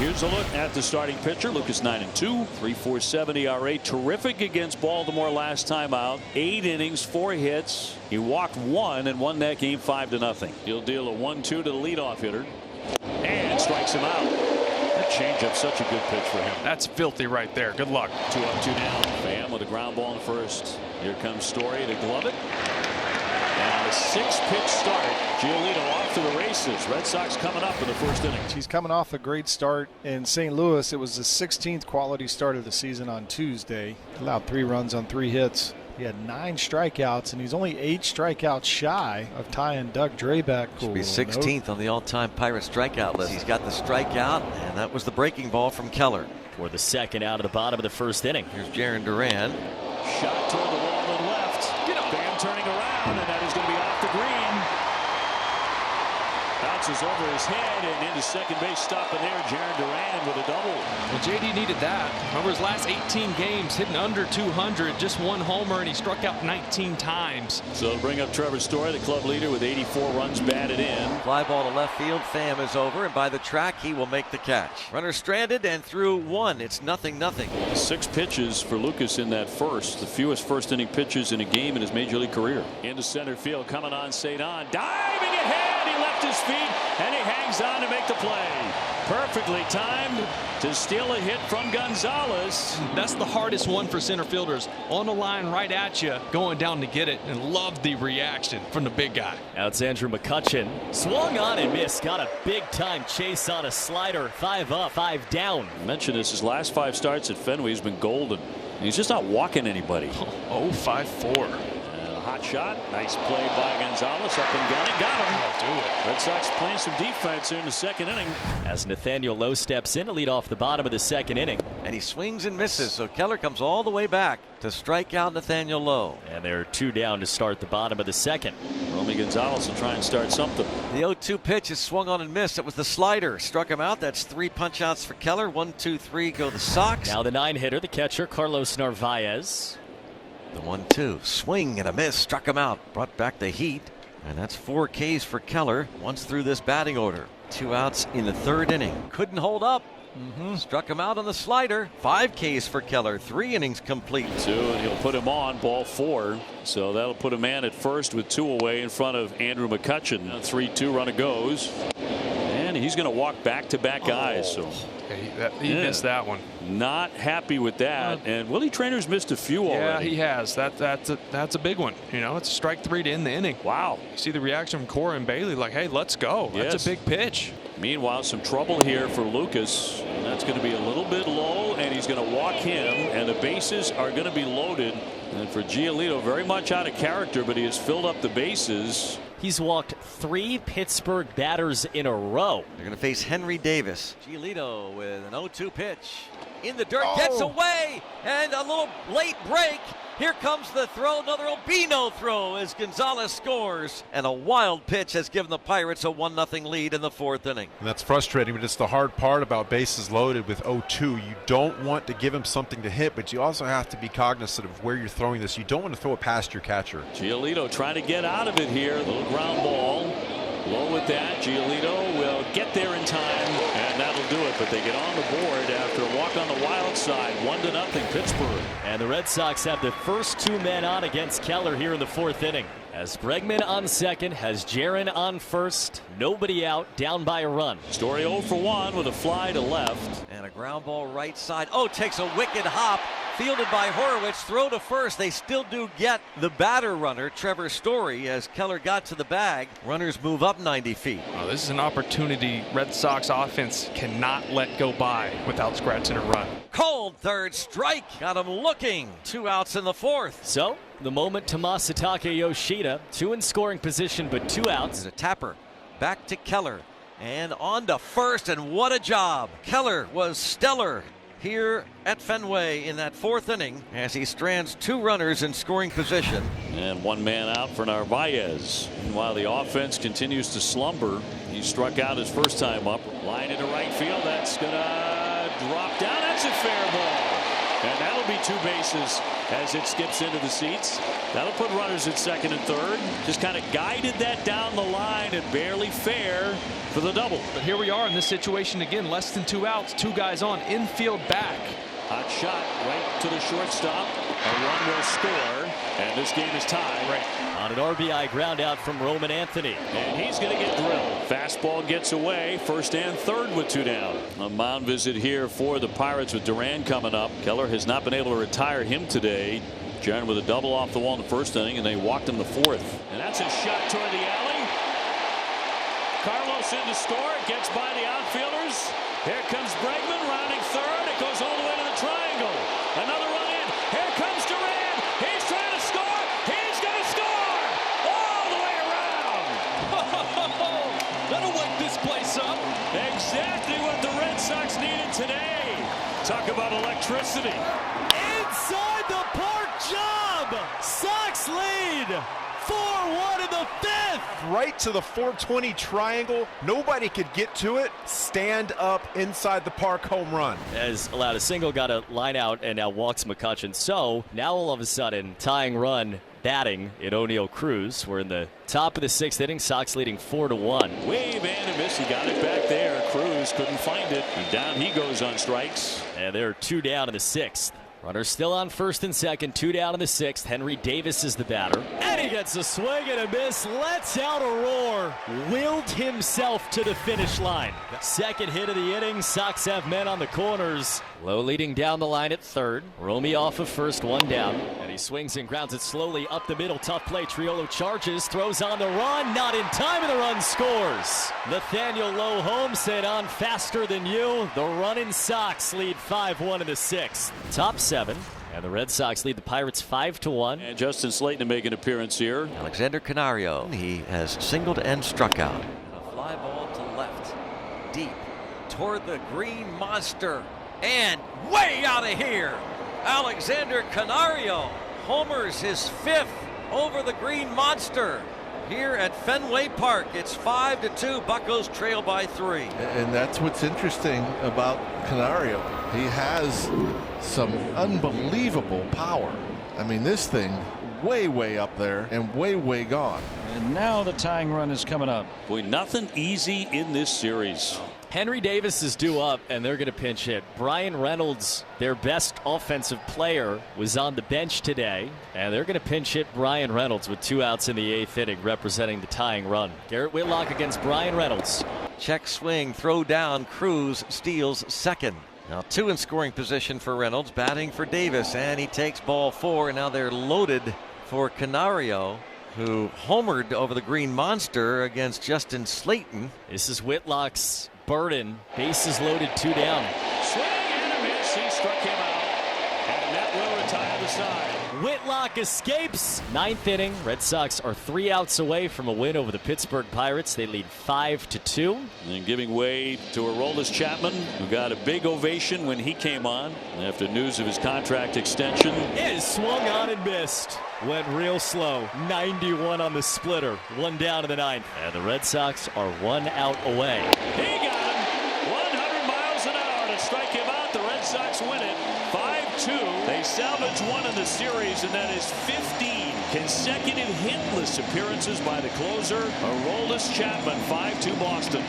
here's a look at the starting pitcher. Lucas 9-2, 3.47 ERA. Terrific against Baltimore last time out. 8 innings, 4 hits. He walked 1 and won that game 5-0. He'll deal a 1-2 to the leadoff hitter and strikes him out. That changeup, such a good pitch for him. That's filthy right there. Good luck. 2 up, 2 down. Pham with a ground ball in first. Here comes Story to glove it. And a 6-pitch start. Giolito off to the races. Red Sox coming up in the first inning. He's coming off a great start in St. Louis. It was the 16th quality start of the season on Tuesday. Allowed 3 runs on 3 hits. He had 9 strikeouts, and he's only 8 strikeouts shy of tying Doug Drabek. Should be 16th on the all-time Pirate strikeout list. He's got the strikeout, and that was the breaking ball from Keller. For the second out of the bottom of the first inning. Here's Jarren Duran. Shot toward the wall and left. Pham turning around, and that is going to be off the green. Bounces over his head and into second base, stopping there. Jarren Duran with a double. Well, JD needed that. Remember his last 18 games, hitting under 200, just 1 homer, and he struck out 19 times. So to bring up Trevor Story, the club leader, with 84 runs batted in. Fly ball to left field. Pham is over, and by the track, he will make the catch. Runner stranded and through 1. It's 0-0. 6 pitches for Lucas in that first. The fewest first inning pitches in a game in his major league career. Into center field, coming on St. On, diving ahead. He left his feet, and he hangs on to make the play. Perfectly timed to steal a hit from Gonzalez. That's the hardest one for center fielders. On the line right at you, going down to get it, and love the reaction from the big guy. Now it's Andrew McCutchen. Swung on and missed. Got a big-time chase on a slider. 5 up, 5 down. I mentioned this. His last 5 starts at Fenway has been golden. He's just not walking anybody. 0-5-4. Hot shot. Nice play by Gonzalez. Up and gunning. Got him. I'll do it. Red Sox playing some defense here in the second inning. As Nathaniel Lowe steps in to lead off the bottom of the second inning. And he swings and misses, so Keller comes all the way back to strike out Nathaniel Lowe. And there are 2 down to start the bottom of the second. Romy Gonzalez will try and start something. The 0-2 pitch is swung on and missed. It was the slider. Struck him out. That's 3 punch outs for Keller. 1, 2, 3 go the Sox. Now the 9-hitter, the catcher, Carlos Narvaez. The 1-2 swing and a miss, struck him out, brought back the heat, and that's 4 Ks for Keller once through this batting order. 2 outs in the 3rd inning. Couldn't hold up. Struck him out on the slider. 5 Ks for Keller. 3 innings complete. 2, and he'll put him on ball 4. So that'll put a man at first with 2 away in front of Andrew McCutchen. 3-2 runner goes, and he's going to walk back-to-back guys. So he missed that one. Not happy with that. And Willie Trainer's missed a few already. Yeah, he has. That's a big one. You know, it's a strike 3 to end the inning. Wow. You see the reaction from Cora and Bailey, like, hey, let's go. Yes. That's a big pitch. Meanwhile, some trouble here for Lucas. And that's going to be a little bit low, and he's going to walk him, and the bases are going to be loaded. And for Giolito, very much out of character, but he has filled up the bases. He's walked 3 Pittsburgh batters in a row. They're going to face Henry Davis. Giolito with an 0-2 pitch. In the dirt, gets away, and a little late break. Here comes the throw, another Albino throw as Gonzalez scores. And a wild pitch has given the Pirates a 1-0 lead in the 4th inning. And that's frustrating, but it's the hard part about bases loaded with 0-2. You don't want to give him something to hit, but you also have to be cognizant of where you're throwing this. You don't want to throw it past your catcher. Giolito trying to get out of it here. Little ground ball. Low with that. Giolito will get there in time, and that'll do it. But they get on the board after a walk on the wild side. 1-0 Pittsburgh. And the Red Sox have the first 2 men on against Keller here in the 4th inning. As Bregman on second, has Jarren on first. Nobody out, down by a run. Story 0 for 1 with a fly to left. And a ground ball right side. Oh, takes a wicked hop. Fielded by Horowitz, throw to first. They still do get the batter runner, Trevor Story, as Keller got to the bag. Runners move up 90 feet. Oh, this is an opportunity Red Sox offense cannot let go by without scratching a run. Cold third strike. Got him looking. 2 outs in the 4th. So, the moment to Masataka Yoshida. 2 in scoring position, but 2 outs. There's a tapper. Back to Keller. And on to first, and what a job. Keller was stellar here at Fenway in that 4th inning as he strands 2 runners in scoring position. And 1 man out for Narvaez. While the offense continues to slumber, he struck out his first time up. Line into right field. That's going to drop down. That's a fair ball. And that'll be 2 bases as it skips into the seats. That'll put runners at second and third. Just kind of guided that down the line and barely fair for the double. But here we are in this situation again, less than 2 outs, 2 guys on, infield back. Hot shot right to the shortstop. A run will score, and this game is tied. Right. On an RBI ground out from Roman Anthony. And he's going to get drilled. Fastball gets away. First and third with 2 down. A mound visit here for the Pirates with Duran coming up. Keller has not been able to retire him today. Jaron with a double off the wall in the first inning, and they walked him the 4th. And that's a shot toward the alley. Carlos in to score. It gets by the outfielders. Here comes Bregman rounding third. It goes all the way to the triangle. Another run in. Here comes Duran. He's trying to score. He's going to score all the way around. That'll wake this place up. Exactly what the Red Sox needed today. Talk about electricity. Inside the park job. Sox lead. 4-1 in the 5th. Right to the 420 triangle. Nobody could get to it. Stand up inside the park home run. Has allowed a single, got a line out, and now walks McCutchen. So now all of a sudden, tying run batting in O'Neal Cruz. We're in the top of the 6th inning. Sox leading 4-1. Wave and a miss. He got it back there. Cruz couldn't find it. And down he goes on strikes. And they're 2 down in the 6th. Runners still on first and second, 2 down in the 6th. Henry Davis is the batter. And he gets a swing and a miss, lets out a roar. Willed himself to the finish line. Second hit of the inning. Sox have men on the corners. Lowe leading down the line at third. Romy off of first, 1 down. And he swings and grounds it slowly up the middle. Tough play. Triolo charges, throws on the run. Not in time, and the run scores. Nathaniel Lowe Homestead on faster than you. The running Sox lead 5-1 in the 6th. Top 7. And the Red Sox lead the Pirates 5-1. And Justin Slayton to make an appearance here. Alexander Canario, he has singled and struck out. And a fly ball to left, deep toward the green monster, and way out of here. Alexander Canario homers his 5th over the green monster. Here at Fenway Park, it's 5-2. Buccos trail by 3. And that's what's interesting about Canario. He has some unbelievable power. I mean, this thing way up there and way gone. And now the tying run is coming up. Boy, nothing easy in this series. Henry Davis is due up, and they're going to pinch hit. Brian Reynolds, their best offensive player, was on the bench today, and they're going to pinch hit Brian Reynolds with 2 outs in the 8th inning, representing the tying run. Garrett Whitlock against Brian Reynolds. Check swing, throw down. Cruz steals second. Now 2 in scoring position for Reynolds, batting for Davis, and he takes ball 4, and now they're loaded for Canario, who homered over the green monster against Justin Slayton. This is Whitlock's burden. Bases loaded, 2 down. Swing and a miss. He struck him out. And that will retire the side. Whitlock escapes. 9th inning. Red Sox are 3 outs away from a win over the Pittsburgh Pirates. They lead 5-2. And giving way to Aroldis Chapman, who got a big ovation when he came on after news of his contract extension. It is swung on and missed. Went real slow. 91 on the splitter. 1 down in the 9th. And the Red Sox are 1 out away. He got him 100 miles an hour to strike him out. The Red Sox win it 5-2. They salvage 1 in the series, and that is 15 consecutive hitless appearances by the closer, Aroldis Chapman. 5-2 Boston.